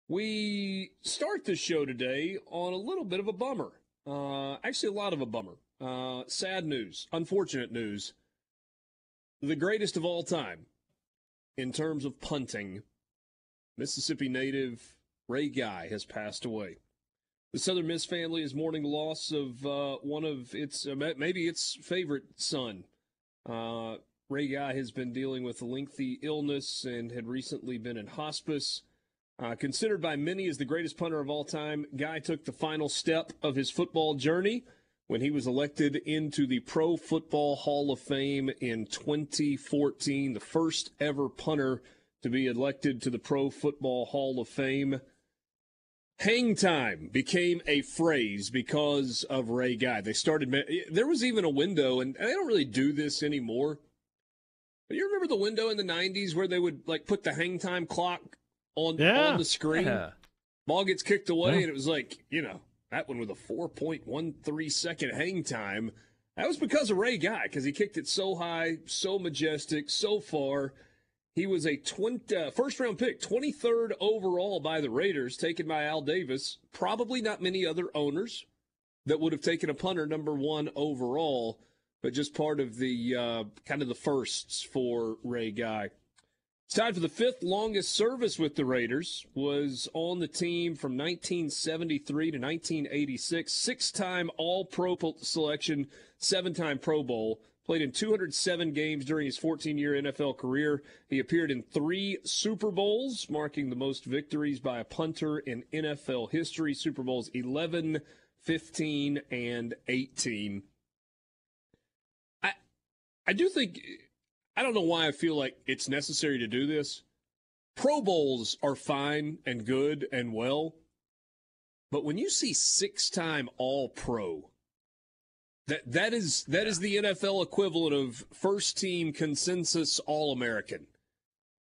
We start the show today on a little bit of a bummer. Actually, a lot of a bummer. Sad news, unfortunate news. The greatest of all time in terms of punting, Mississippi native Ray Guy has passed away. The Southern Miss family is mourning the loss of one of its, maybe its favorite son. Ray Guy has been dealing with a lengthy illness and had recently been in hospice. Considered by many as the greatest punter of all time, Guy took the final step of his football journey when he was elected into the Pro Football Hall of Fame in 2014, the first ever punter to be elected to the Pro Football Hall of Fame. Hang time became a phrase because of Ray Guy. There was even a window, and they don't really do this anymore. But you remember the window in the 90s where they would put the hang time clock on the screen? Yeah. Ball gets kicked away, and it was that one with a 4.13 second hang time. That was because of Ray Guy, because he kicked it so high, so majestic, so far. He was a first-round pick, 23rd overall by the Raiders, taken by Al Davis. Probably not many other owners that would have taken a punter number 1 overall, but just part of the kind of the firsts for Ray Guy. It's time for the 5th longest service with the Raiders. Was on the team from 1973 to 1986. 6-time All-Pro selection, 7-time Pro Bowl. Played in 207 games during his 14-year NFL career. He appeared in 3 Super Bowls, marking the most victories by a punter in NFL history. Super Bowls 11, 15, and 18. I do think... I don't know why I feel like it's necessary to do this. Pro Bowls are fine and good and well, but when you see 6-time All-Pro, that is the NFL equivalent of first-team consensus All-American.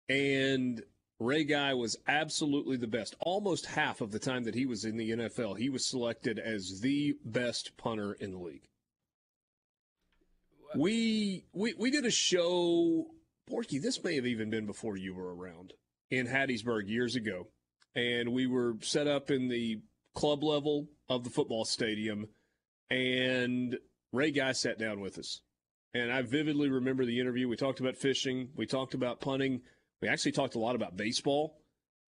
And Ray Guy was absolutely the best. Almost half of the time that he was in the NFL, he was selected as the best punter in the league. We did a show, Porky, this may have even been before you were around, in Hattiesburg years ago. And we were set up in the club level of the football stadium, and Ray Guy sat down with us. And I vividly remember the interview. We talked about fishing. We talked about punting. We actually talked a lot about baseball,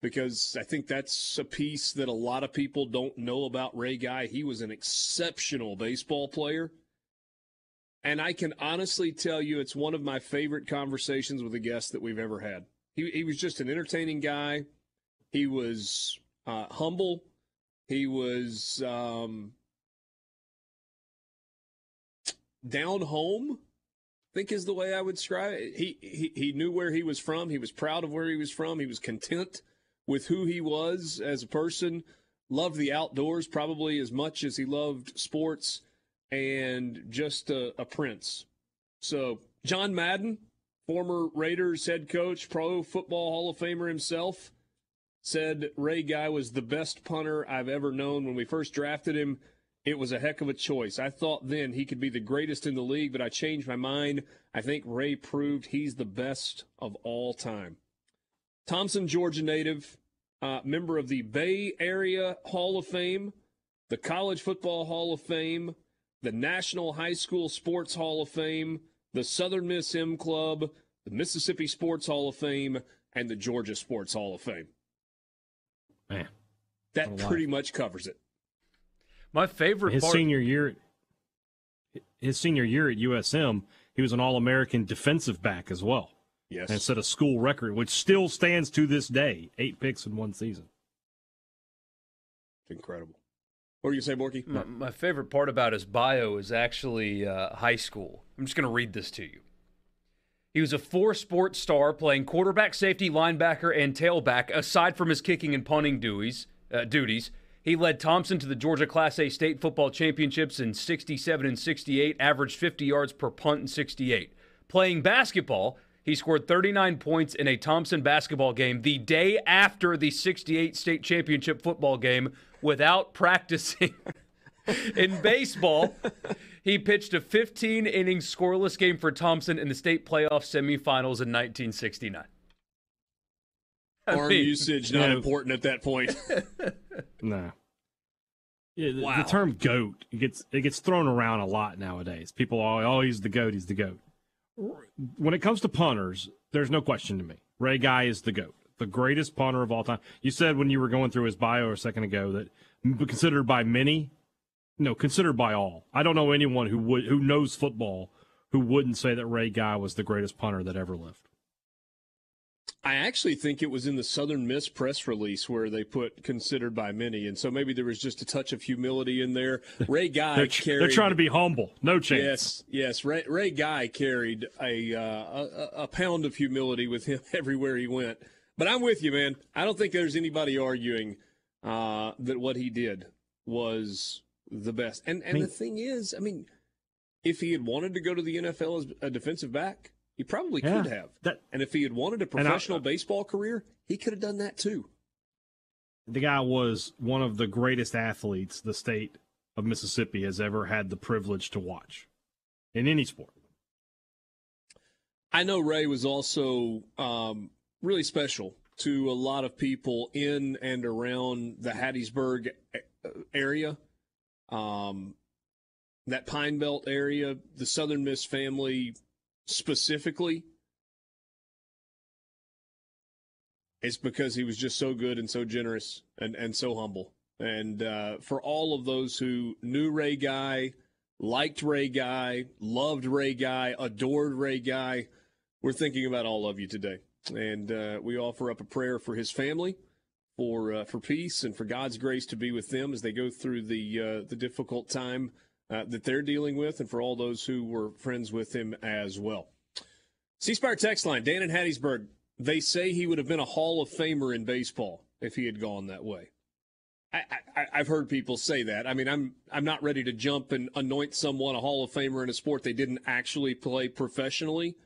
because I think that's a piece that a lot of people don't know about Ray Guy. He was an exceptional baseball player. And I can honestly tell you it's one of my favorite conversations with a guest that we've ever had. He was just an entertaining guy. He was humble. He was down home, I think is the way I would describe it. He knew where he was from. He was proud of where he was from. He was content with who he was as a person. Loved the outdoors probably as much as he loved sports. And just a prince. So, John Madden, former Raiders head coach, Pro Football Hall of Famer himself, said Ray Guy was the best punter I've ever known. When we first drafted him, it was a heck of a choice. I thought then he could be the greatest in the league, but I changed my mind. I think Ray proved he's the best of all time. Thompson, Georgia native, member of the Bay Area Hall of Fame, the College Football Hall of Fame, the National High School Sports Hall of Fame, the Southern Miss M Club, the Mississippi Sports Hall of Fame, and the Georgia Sports Hall of Fame. Man, that pretty much covers it. My favorite his senior year at USM, he was an All-American defensive back as well. Yes. And set a school record, which still stands to this day, 8 picks in one season. Incredible. What do you say, Borky? My favorite part about his bio is actually high school. I'm just going to read this to you. He was a 4-sport star playing quarterback, safety, linebacker, and tailback. Aside from his kicking and punting duties, he led Thompson to the Georgia Class A state football championships in 67 and 68, averaged 50 yards per punt in 68. Playing basketball, he scored 39 points in a Thompson basketball game the day after the 68 state championship football game without practicing. In baseball, he pitched a 15-inning scoreless game for Thompson in the state playoff semifinals in 1969. Arm usage not important at that point. No. Yeah, Wow. the term GOAT, it gets thrown around a lot nowadays. People are, he's the GOAT, he's the GOAT. When it comes to punters, there's no question to me. Ray Guy is the GOAT, the greatest punter of all time. You said when you were going through his bio a second ago that considered by many, no, considered by all. I don't know anyone who knows football who wouldn't say that Ray Guy was the greatest punter that ever lived. I actually think it was in the Southern Miss press release where they put considered by many, and so maybe there was just a touch of humility in there. Ray Guy they're trying to be humble. No chance. Yes. Ray Guy carried a pound of humility with him everywhere he went. But I'm with you, man. I don't think there's anybody arguing that what he did was the best. And the thing is, I mean, if he had wanted to go to the NFL as a defensive back, he probably could have. And if he had wanted a professional baseball career, he could have done that too. The guy was one of the greatest athletes the state of Mississippi has ever had the privilege to watch in any sport. I know Ray was also really special to a lot of people in and around the Hattiesburg area, that Pine Belt area, the Southern Miss family specifically. It's because he was just so good and so generous and so humble. And for all of those who knew Ray Guy, liked Ray Guy, loved Ray Guy, adored Ray Guy, we're thinking about all of you today. And we offer up a prayer for his family, for peace and for God's grace to be with them as they go through the difficult time that they're dealing with, and for all those who were friends with him as well. C-Spire text line, Dan in Hattiesburg, they say he would have been a Hall of Famer in baseball if he had gone that way. I've heard people say that. I mean, I'm not ready to jump and anoint someone a Hall of Famer in a sport they didn't actually play professionally.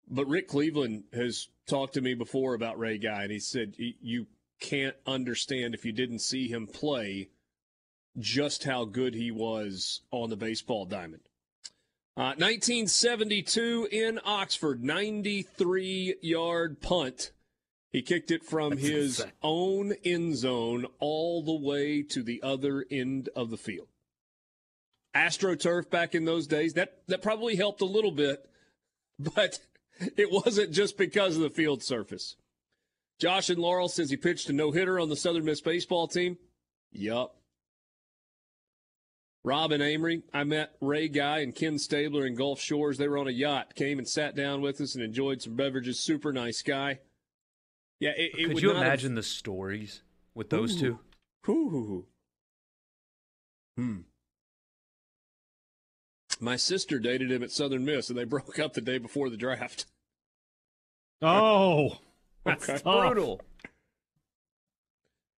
But Rick Cleveland has talked to me before about Ray Guy, and he said you can't understand if you didn't see him play just how good he was on the baseball diamond. 1972 in Oxford, 93-yard punt. He kicked it from his own end zone all the way to the other end of the field. AstroTurf back in those days, that probably helped a little bit, but it wasn't just because of the field surface. Josh in Laurel says he pitched a no-hitter on the Southern Miss baseball team. Yup. Rob and Amory, I met Ray Guy and Ken Stabler in Gulf Shores. They were on a yacht, came and sat down with us and enjoyed some beverages. Super nice guy. Yeah, Could you imagine the stories with those two? My sister dated him at Southern Miss, and they broke up the day before the draft. Oh, that's brutal.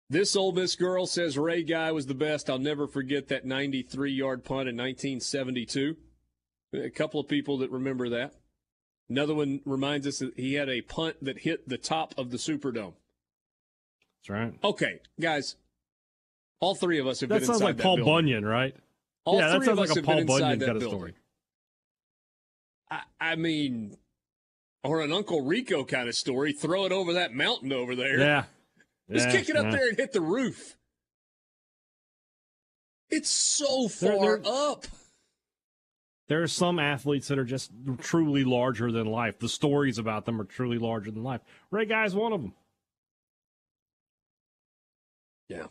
This Ole Miss girl says Ray Guy was the best. I'll never forget that 93-yard punt in 1972. A couple of people that remember that. Another one reminds us that he had a punt that hit the top of the Superdome. That's right. Okay, guys, all three of us have been inside that building. That sounds like Paul Bunyan, right? All three of like us a have Paul been inside Bunyan that kind of building. story. I mean, or an Uncle Rico kind of story. Throw it over that mountain over there. Yeah. Just kick it up there and hit the roof. It's so far up. There are some athletes that are just truly larger than life. The stories about them are truly larger than life. Ray Guy's one of them. Yeah.